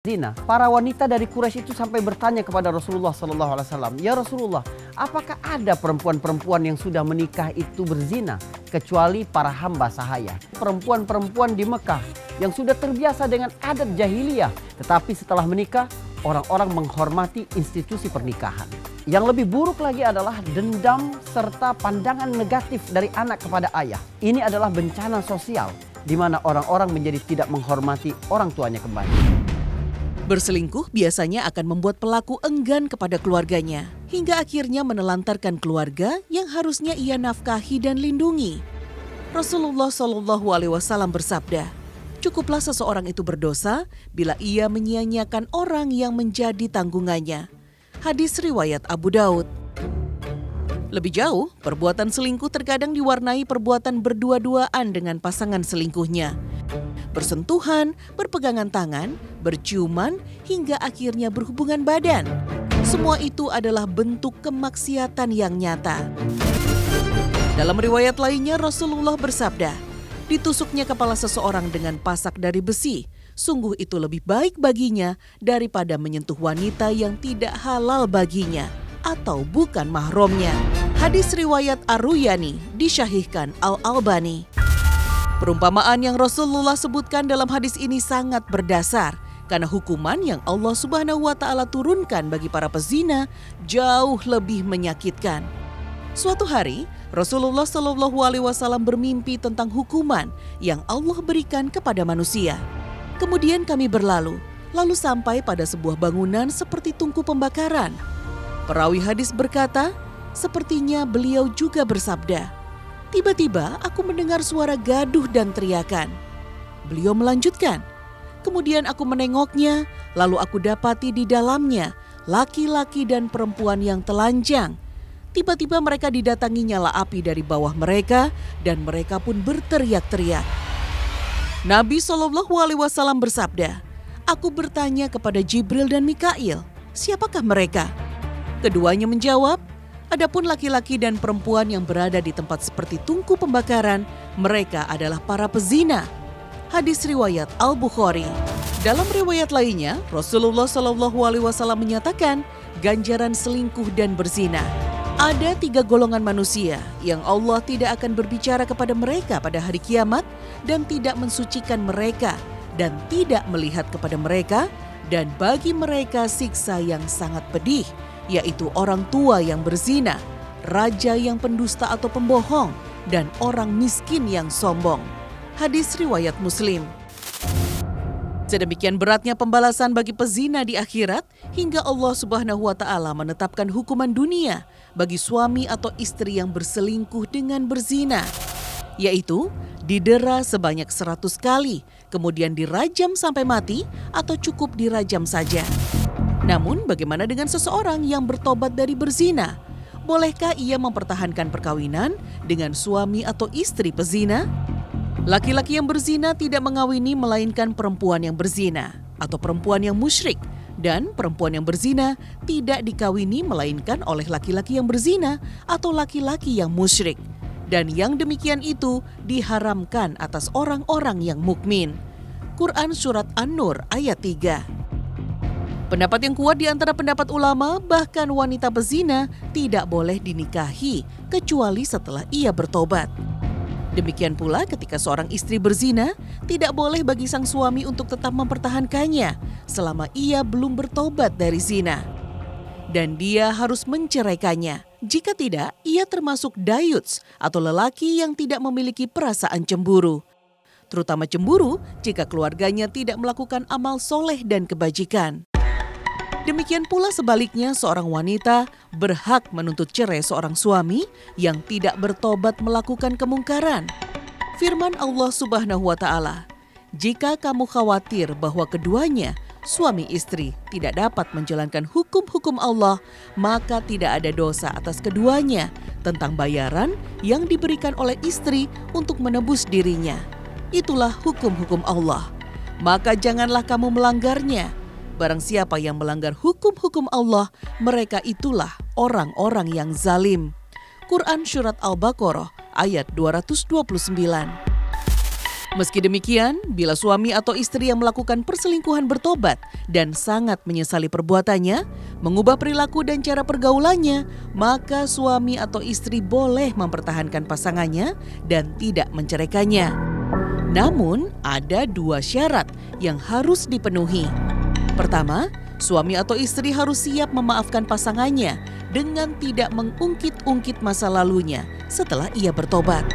zina. Para wanita dari Quraisy itu sampai bertanya kepada Rasulullah SAW, "Ya Rasulullah, apakah ada perempuan-perempuan yang sudah menikah itu berzina kecuali para hamba sahaya?" Perempuan-perempuan di Mekah yang sudah terbiasa dengan adat jahiliyah, tetapi setelah menikah orang-orang menghormati institusi pernikahan. Yang lebih buruk lagi adalah dendam serta pandangan negatif dari anak kepada ayah. Ini adalah bencana sosial di mana orang-orang menjadi tidak menghormati orang tuanya kembali. Berselingkuh biasanya akan membuat pelaku enggan kepada keluarganya, hingga akhirnya menelantarkan keluarga yang harusnya ia nafkahi dan lindungi. Rasulullah SAW bersabda, "Cukuplah seseorang itu berdosa bila ia menyia-nyiakan orang yang menjadi tanggungannya." Hadis riwayat Abu Daud. Lebih jauh, perbuatan selingkuh terkadang diwarnai perbuatan berdua-duaan dengan pasangan selingkuhnya. Bersentuhan, berpegangan tangan, berciuman, hingga akhirnya berhubungan badan. Semua itu adalah bentuk kemaksiatan yang nyata. Dalam riwayat lainnya, Rasulullah bersabda, "Ditusuknya kepala seseorang dengan pasak dari besi, sungguh itu lebih baik baginya daripada menyentuh wanita yang tidak halal baginya atau bukan mahramnya." Hadis riwayat Ar-Ruyani disyahihkan Al-Albani. Perumpamaan yang Rasulullah sebutkan dalam hadis ini sangat berdasar karena hukuman yang Allah Subhanahu wa taala turunkan bagi para pezina jauh lebih menyakitkan. Suatu hari, Rasulullah SAW bermimpi tentang hukuman yang Allah berikan kepada manusia. Kemudian kami berlalu, lalu sampai pada sebuah bangunan seperti tungku pembakaran. Perawi hadis berkata, sepertinya beliau juga bersabda, "Tiba-tiba aku mendengar suara gaduh dan teriakan." Beliau melanjutkan, "Kemudian aku menengoknya, lalu aku dapati di dalamnya laki-laki dan perempuan yang telanjang. Tiba-tiba mereka didatangi nyala api dari bawah mereka dan mereka pun berteriak-teriak." Nabi SAW bersabda, "Aku bertanya kepada Jibril dan Mikail, siapakah mereka?" Keduanya menjawab, "Adapun laki-laki dan perempuan yang berada di tempat seperti tungku pembakaran, mereka adalah para pezina." Hadis riwayat Al-Bukhari. Dalam riwayat lainnya, Rasulullah SAW menyatakan ganjaran selingkuh dan berzina. Ada 3 golongan manusia yang Allah tidak akan berbicara kepada mereka pada hari kiamat dan tidak mensucikan mereka dan tidak melihat kepada mereka, dan bagi mereka siksa yang sangat pedih, yaitu orang tua yang berzina, raja yang pendusta atau pembohong, dan orang miskin yang sombong. Hadis riwayat Muslim. Sedemikian beratnya pembalasan bagi pezina di akhirat hingga Allah Subhanahu wa taala menetapkan hukuman dunia bagi suami atau istri yang berselingkuh dengan berzina, yaitu didera sebanyak 100 kali, kemudian dirajam sampai mati atau cukup dirajam saja. Namun bagaimana dengan seseorang yang bertobat dari berzina? Bolehkah ia mempertahankan perkawinan dengan suami atau istri pezina? Laki-laki yang berzina tidak mengawini melainkan perempuan yang berzina atau perempuan yang musyrik, dan perempuan yang berzina tidak dikawini melainkan oleh laki-laki yang berzina atau laki-laki yang musyrik. Dan yang demikian itu diharamkan atas orang-orang yang mukmin. Quran Surat An-Nur ayat 3. Pendapat yang kuat di antara pendapat ulama, bahkan wanita pezina tidak boleh dinikahi kecuali setelah ia bertobat. Demikian pula ketika seorang istri berzina, tidak boleh bagi sang suami untuk tetap mempertahankannya selama ia belum bertobat dari zina. Dan dia harus menceraikannya. Jika tidak, ia termasuk dayuts atau lelaki yang tidak memiliki perasaan cemburu. Terutama cemburu jika keluarganya tidak melakukan amal soleh dan kebajikan. Demikian pula sebaliknya, seorang wanita berhak menuntut cerai seorang suami yang tidak bertobat melakukan kemungkaran. Firman Allah Subhanahu wa taala, "Jika kamu khawatir bahwa keduanya, suami istri, tidak dapat menjalankan hukum-hukum Allah, maka tidak ada dosa atas keduanya tentang bayaran yang diberikan oleh istri untuk menebus dirinya. Itulah hukum-hukum Allah. Maka janganlah kamu melanggarnya. Barang siapa yang melanggar hukum-hukum Allah, mereka itulah orang-orang yang zalim." Quran Surat Al-Baqarah ayat 229. Meski demikian, bila suami atau istri yang melakukan perselingkuhan bertobat dan sangat menyesali perbuatannya, mengubah perilaku dan cara pergaulannya, maka suami atau istri boleh mempertahankan pasangannya dan tidak menceraikannya. Namun, ada 2 syarat yang harus dipenuhi. Pertama, suami atau istri harus siap memaafkan pasangannya dengan tidak mengungkit-ungkit masa lalunya setelah ia bertobat.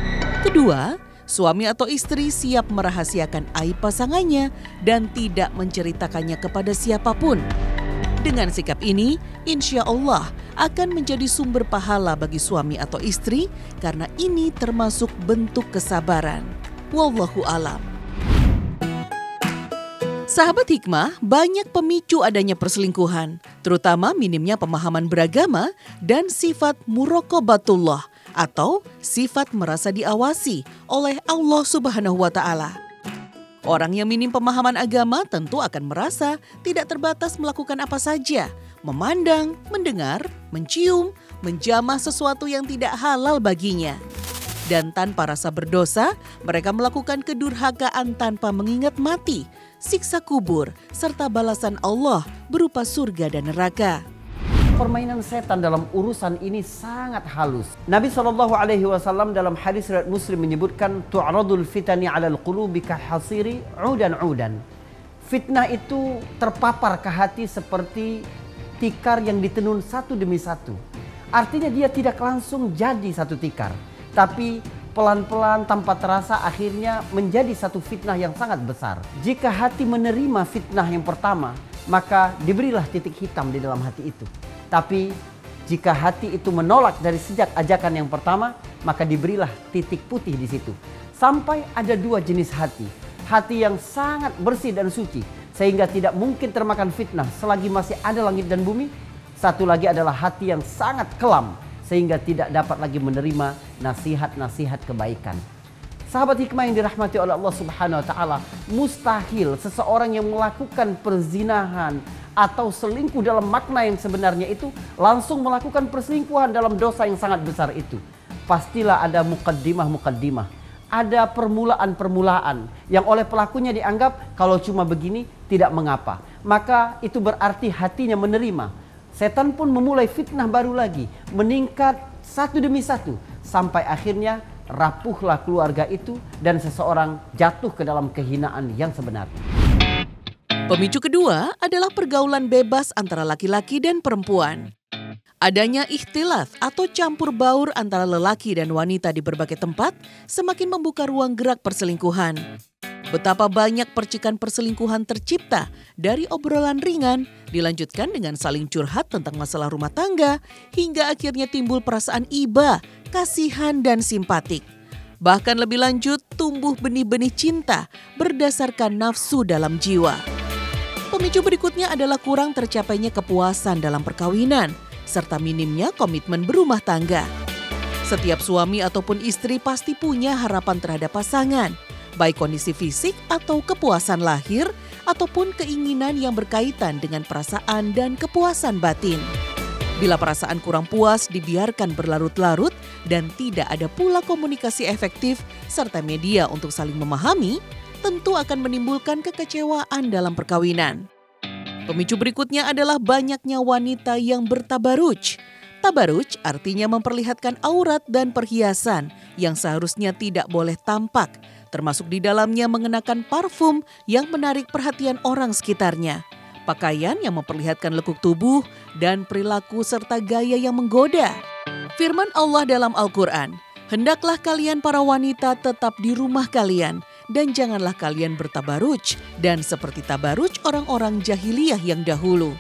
Kedua, suami atau istri siap merahasiakan aib pasangannya dan tidak menceritakannya kepada siapapun. Dengan sikap ini, insya Allah akan menjadi sumber pahala bagi suami atau istri karena ini termasuk bentuk kesabaran. Wallahu a'lam. Sahabat hikmah, banyak pemicu adanya perselingkuhan, terutama minimnya pemahaman beragama dan sifat muraqabatullah atau sifat merasa diawasi oleh Allah Subhanahu wa Ta'ala. Orang yang minim pemahaman agama tentu akan merasa tidak terbatas melakukan apa saja, memandang, mendengar, mencium, menjamah sesuatu yang tidak halal baginya. Dan tanpa rasa berdosa, mereka melakukan kedurhakaan tanpa mengingat mati, siksa kubur, serta balasan Allah berupa surga dan neraka. Permainan setan dalam urusan ini sangat halus. Nabi SAW dalam hadis riwayat Muslim menyebutkan tu'radul fitani 'alal qulubi kahasiri 'udan. Fitnah itu terpapar ke hati seperti tikar yang ditenun satu demi satu. Artinya dia tidak langsung jadi satu tikar, tapi pelan-pelan tanpa terasa akhirnya menjadi satu fitnah yang sangat besar. Jika hati menerima fitnah yang pertama, maka diberilah titik hitam di dalam hati itu. Tapi jika hati itu menolak dari sejak ajakan yang pertama, maka diberilah titik putih di situ. Sampai ada 2 jenis hati. Hati yang sangat bersih dan suci, sehingga tidak mungkin termakan fitnah selagi masih ada langit dan bumi. Satu lagi adalah hati yang sangat kelam, sehingga tidak dapat lagi menerima nasihat-nasihat kebaikan. Sahabat hikmah yang dirahmati oleh Allah Subhanahu wa Ta'ala, mustahil seseorang yang melakukan perzinahan atau selingkuh dalam makna yang sebenarnya itu langsung melakukan perselingkuhan dalam dosa yang sangat besar itu. Pastilah ada muqaddimah, ada permulaan-permulaan yang oleh pelakunya dianggap kalau cuma begini tidak mengapa. Maka itu berarti hatinya menerima. Setan pun memulai fitnah baru lagi, meningkat satu demi satu, sampai akhirnya rapuhlah keluarga itu dan seseorang jatuh ke dalam kehinaan yang sebenarnya. Pemicu kedua adalah pergaulan bebas antara laki-laki dan perempuan. Adanya ikhtilaf atau campur baur antara lelaki dan wanita di berbagai tempat semakin membuka ruang gerak perselingkuhan. Betapa banyak percikan perselingkuhan tercipta dari obrolan ringan, dilanjutkan dengan saling curhat tentang masalah rumah tangga, hingga akhirnya timbul perasaan iba, kasihan, dan simpatik. Bahkan lebih lanjut, tumbuh benih-benih cinta berdasarkan nafsu dalam jiwa. Pemicu berikutnya adalah kurang tercapainya kepuasan dalam perkawinan, serta minimnya komitmen berumah tangga. Setiap suami ataupun istri pasti punya harapan terhadap pasangan, baik kondisi fisik atau kepuasan lahir, ataupun keinginan yang berkaitan dengan perasaan dan kepuasan batin. Bila perasaan kurang puas dibiarkan berlarut-larut dan tidak ada pula komunikasi efektif serta media untuk saling memahami, tentu akan menimbulkan kekecewaan dalam perkawinan. Pemicu berikutnya adalah banyaknya wanita yang bertabaruj. Tabaruj artinya memperlihatkan aurat dan perhiasan yang seharusnya tidak boleh tampak, termasuk di dalamnya mengenakan parfum yang menarik perhatian orang sekitarnya, pakaian yang memperlihatkan lekuk tubuh, dan perilaku serta gaya yang menggoda. Firman Allah dalam Al-Quran, "Hendaklah kalian para wanita tetap di rumah kalian, dan janganlah kalian bertabaruj, dan seperti tabaruj orang-orang jahiliyah yang dahulu."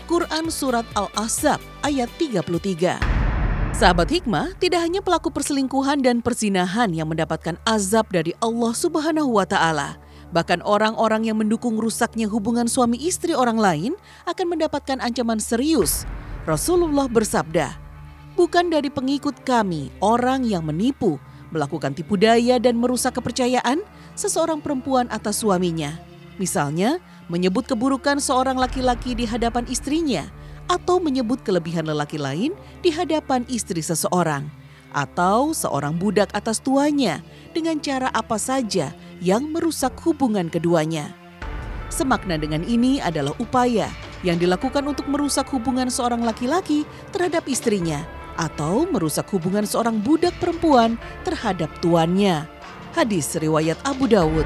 Quran Surat Al-Ahzab ayat 33. Sahabat hikmah, tidak hanya pelaku perselingkuhan dan perzinahan yang mendapatkan azab dari Allah Subhanahu wa Ta'ala. Bahkan orang-orang yang mendukung rusaknya hubungan suami istri orang lain akan mendapatkan ancaman serius. Rasulullah bersabda, "Bukan dari pengikut kami orang yang menipu, melakukan tipu daya dan merusak kepercayaan seseorang perempuan atas suaminya. Misalnya, menyebut keburukan seorang laki-laki di hadapan istrinya, atau menyebut kelebihan lelaki lain di hadapan istri seseorang, atau seorang budak atas tuanya dengan cara apa saja yang merusak hubungan keduanya. Semakna dengan ini adalah upaya yang dilakukan untuk merusak hubungan seorang laki-laki terhadap istrinya atau merusak hubungan seorang budak perempuan terhadap tuannya. Hadis riwayat Abu Dawud.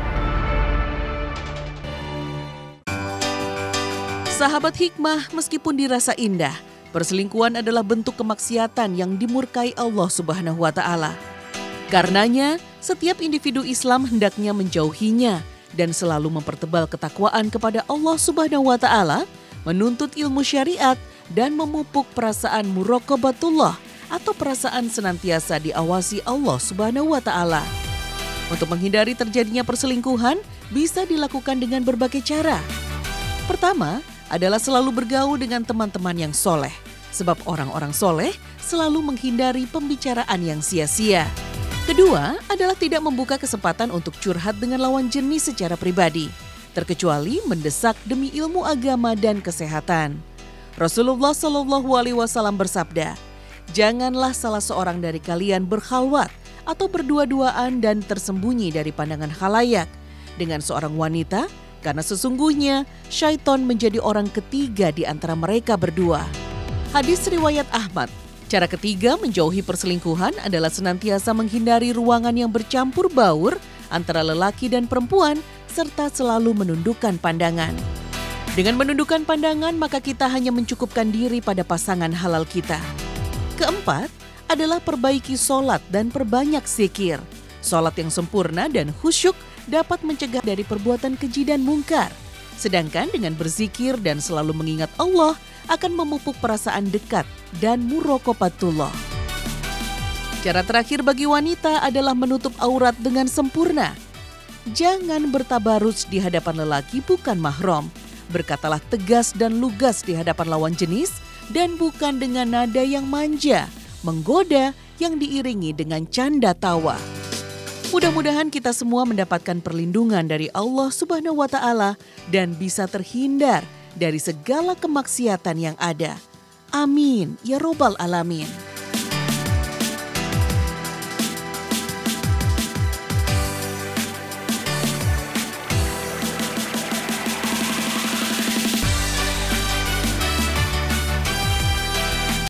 Sahabat hikmah, meskipun dirasa indah, perselingkuhan adalah bentuk kemaksiatan yang dimurkai Allah Subhanahu wa Ta'ala. Karenanya, setiap individu Islam hendaknya menjauhinya dan selalu mempertebal ketakwaan kepada Allah Subhanahu wa Ta'ala, menuntut ilmu syariat, dan memupuk perasaan muraqabatullah atau perasaan senantiasa diawasi Allah Subhanahu wa Ta'ala. Untuk menghindari terjadinya perselingkuhan bisa dilakukan dengan berbagai cara. Pertama adalah selalu bergaul dengan teman-teman yang soleh, sebab orang-orang soleh selalu menghindari pembicaraan yang sia-sia. Kedua adalah tidak membuka kesempatan untuk curhat dengan lawan jenis secara pribadi, terkecuali mendesak demi ilmu agama dan kesehatan. Rasulullah SAW bersabda, "Janganlah salah seorang dari kalian berkhalwat atau berdua-duaan dan tersembunyi dari pandangan khalayak dengan seorang wanita, karena sesungguhnya syaitan menjadi orang ketiga di antara mereka berdua." Hadis riwayat Ahmad. Cara ketiga menjauhi perselingkuhan adalah senantiasa menghindari ruangan yang bercampur baur antara lelaki dan perempuan serta selalu menundukkan pandangan. Dengan menundukkan pandangan maka kita hanya mencukupkan diri pada pasangan halal kita. Keempat adalah perbaiki sholat dan perbanyak zikir. Sholat yang sempurna dan khusyuk dapat mencegah dari perbuatan keji dan mungkar. Sedangkan dengan berzikir dan selalu mengingat Allah akan memupuk perasaan dekat dan muraqabatullah. Cara terakhir bagi wanita adalah menutup aurat dengan sempurna. Jangan bertabarruj di hadapan lelaki bukan mahram. Berkatalah tegas dan lugas di hadapan lawan jenis dan bukan dengan nada yang manja, menggoda yang diiringi dengan canda tawa. Mudah-mudahan kita semua mendapatkan perlindungan dari Allah Subhanahu wa Ta'ala dan bisa terhindar dari segala kemaksiatan yang ada. Amin ya Robbal Alamin.